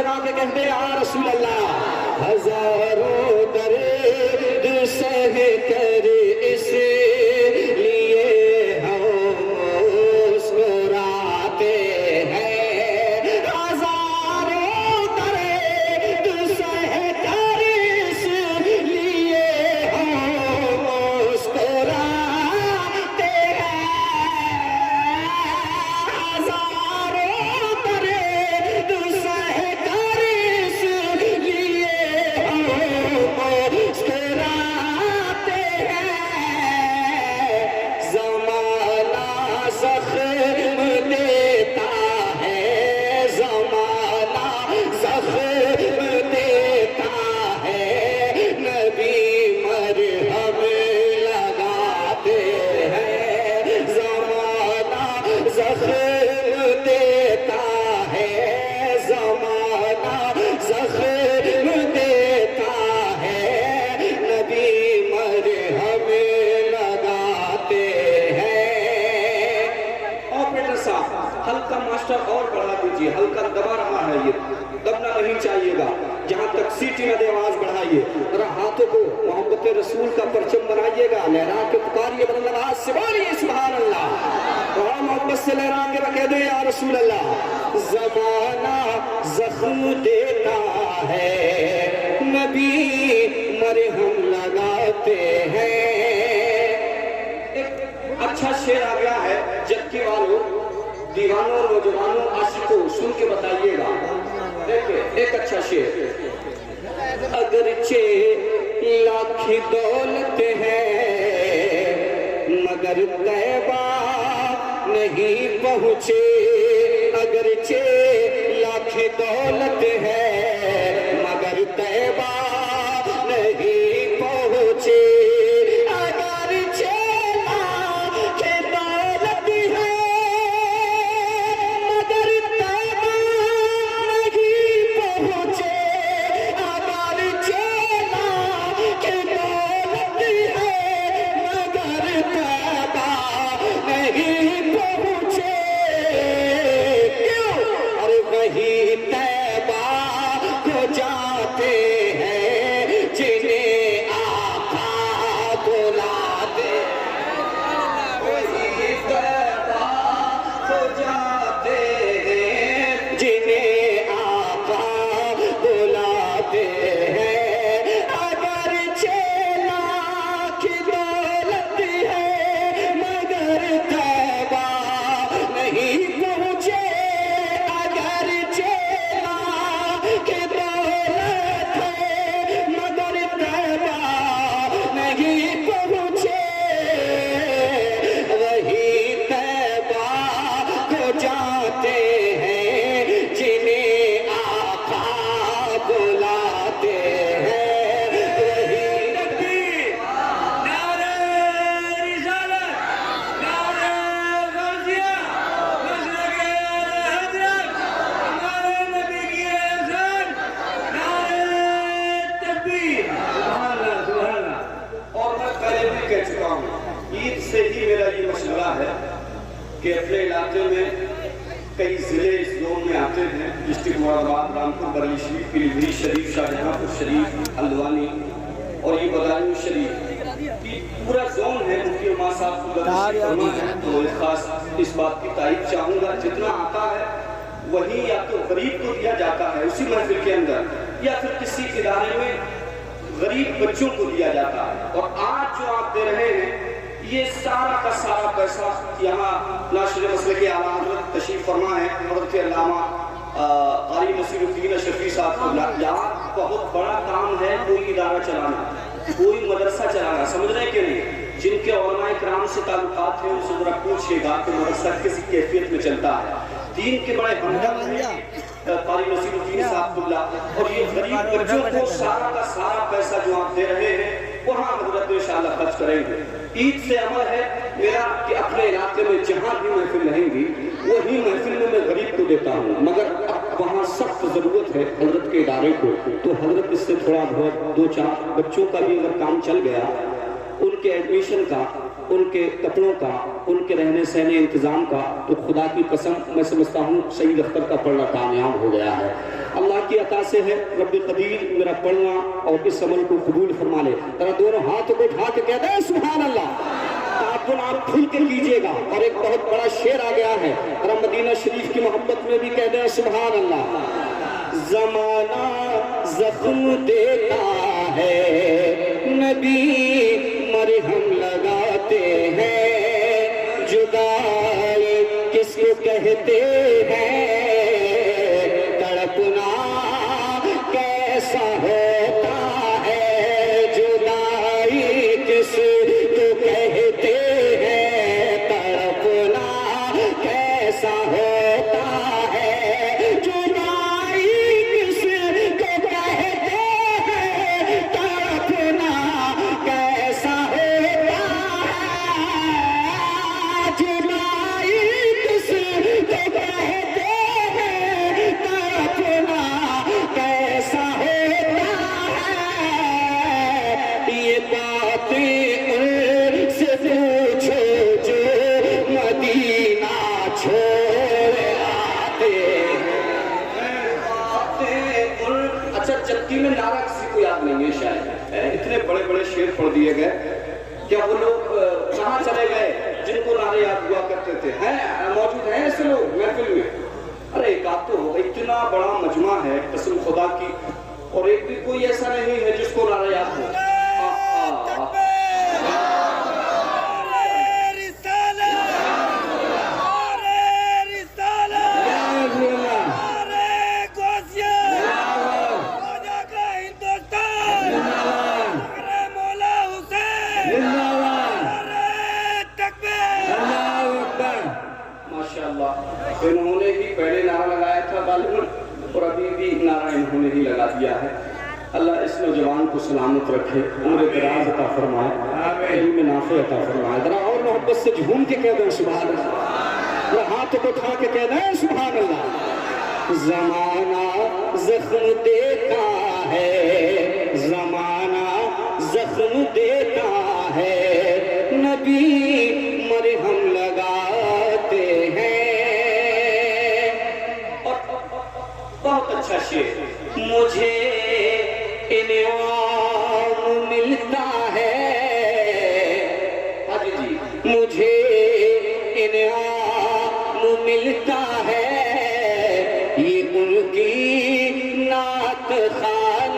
लगा के कहते या रसूल अल्लाह, हजारों दर्द सह कर इस लिए हम मुस्कुराते हैं, हजारों दर्द सह कर इस लिए हम मुस्कुराते हैं, हजारों दर्द सह कर इस लिए हम मुस्कुराते हैं। ज़माना ज़ख्म देता है, ज़माना ज़ख्म देता है, नबी मरहम लगाते हैं, ज़माना ज़ख्म देता है, ज़माना ज़ख्म देता है, नबी मरहम लगाते हैं। ऑपरेटर साहब हल्का मास्टर और बढ़ा दीजिए, हल्का दबा रहा है, ये दबना नहीं चाहिएगा। जहां तक सीटी में आवाज बढ़ाइए, और हाथों को मोहब्बत रसूल का परचम बनाइएगा, लहरा के पुकारिए, मतलब आवाज से बोलिए सुभान अल्लाह, और मोहब्बत से लहरा के रखे दे या रसूल अल्लाह। ज़माना ज़ख्म देता है, नबी मरहम लगाते हैं। एक अच्छा शेर आ गया है, जबकि वालों, दीवानों, नौजवानों, आशिकों, सुन के बताइएगा। देखिए एक अच्छा शेर, अगरचे लाख दौलत है मगर तैबा नहीं पहुँचे, अगरचे लाख दौलत है मगर तैबा नहीं पहुँचे, अगरचे लाख दौलत है मगर तैबा नहीं पहुँचे, अगरचे लाख दौलत है मगर तैबा नहीं पहुँचे। क्यों? अरे वही तैबा को जाते हैं जिन्हें आका बुलाते, वही तैबा को जाते हैं जिन्हें आका बुलाते हैं, अगर 6 लाख दौलत है मगर तैबा नहीं पहुँचे, अगर 6 लाख दौलत है मगर तैबा नहीं पहुँचे, वही तैबा को जाते हैं जिन्हें आका बुलाते हैं, वही तकबीर, नारे रिसालत, नारे गौसिया, मसलके हज़रत, नारे नबी की एहसान, नारे तकबीर, सुभान अल्लाह, सुभान अल्लाह। और मैं पहले भी कह चुका हूँ, ईद से ही मेरा ये मसला है कि अपने इलाके में कई जिले इस जोन में आते हैं, डिस्ट्रिक्ट मुरादाबाद, रामपुर, बरेली शरीफ, पीलीभीत शरीफ, शाहजहांपुर शरीफ, हल्द्वानी और ये बदायूं शरीफ, ये पूरा जोन है। मुफ्ती उमर साहब को फरमा है, तो एक खास इस बात की तारीफ चाहूँगा, जितना आता है वही या तो गरीब को दिया जाता है उसी महफिल के अंदर, या फिर किसी इदारे में गरीब बच्चों को दिया जाता है। और आज जो आप दे रहे हैं ये सारा का सारा पैसा यहाँ नाशिर मसले के आला हज़रत तशरीफ फरमा है, हज़रत अल्लामा क़ारी नसीरुद्दीन शफ़ी साहब को। यहाँ बहुत बड़ा काम है कोई इदारा चलाना, कोई मदरसा चलाना, समझ रहे कि नहीं? जिनके उलमाए किराम से ताल्लुकात हैं उनसे जरा पूछिएगा कि मदरसा किस कैफियत में चलता है। दीन के बड़े हमदर्द हैं क़ारी नसीरुद्दीन साहबुल्लाह, और ये गरीब बच्चों को सारा का सारा पैसा जो आप दे रहे हैं वहाँ हज़रत इंशाअल्लाह खर्च करेंगे। ईद से अमल है मेरा कि अपने इलाके में जहाँ भी महफिल रहेंगी वही महफिल में मैं गरीब को देता हूँ, मगर वहाँ सख्त ज़रूरत है हजरत के इदारे को, तो हजरत इससे थोड़ा बहुत 2-4 बच्चों का भी अगर काम चल गया, उनके एडमिशन का, उनके कपड़ों का, उनके रहने सहने इंतज़ाम का, तो खुदा की कसम मैं समझता हूँ सईद अख्तर का पढ़ना कामयाब हो गया है। अल्लाह की अता से है, रब्बे कदीर मेरा पढ़ना और इस अमल को कबूल फरमा ले। जरा दोनों हाथों को उठा के कह दे सुभान अल्लाह। आप खुल के कीजिएगा। और एक बहुत बड़ा शेर आ गया है, जरा मदीना शरीफ की मोहब्बत में भी कह दे सुभान अल्लाह। जमाना जख्म देता है, नबी मरहम लगाते हैं, जुदाई किसको कहते हैं, तड़पना कैसा होता है, जुदाई किसको कहते हैं, तड़पना कैसा होता है, जुदाई किसको कहते हैं, तड़पना कैसा होता है, जुदाई किसको कहते हैं, तड़पना कैसा होता है। ये बातें उनसे पूछो जो मदीना छोड़ आते हैं। अच्छा, चक्की में नारा किसी को याद नहीं है शायद, इतने बड़े बड़े शेर पढ़ दिए गए। क्या वो लोग कहाँ चले गए जिनको नारे याद हुआ करते थे? हैं मौजूद हैं ऐसे लोग महफिल में? अरे एक आध तो होगा, इतना बड़ा मजमा है कसम खुदा की, और एक भी कोई ऐसा नहीं है जिसको नारा याद हो। माशाअल्लाह, इन्होंने ही पहले नारा लगाया था गालिबन, और अभी भी नारा इन्होंने ही लगा दिया है। अल्लाह इस नौजवान को सलामत रखे, उम्र दराज अता फरमाए, इल्म नाफे अता फरमाए। जरा और मोहब्बत से झूम के कह दें सुभान अल्लाह, जरा हाथ को उठा के कह दें सुभान अल्लाह। जमाना जख्म देता है, जमाना जख्म देता है, नबी मरहम लगाते हैं। और बहुत अच्छा शेर, मुझे इनाम मिलता है, हाजी जी, मुझे इनाम मिलता है, ये उनकी नात खान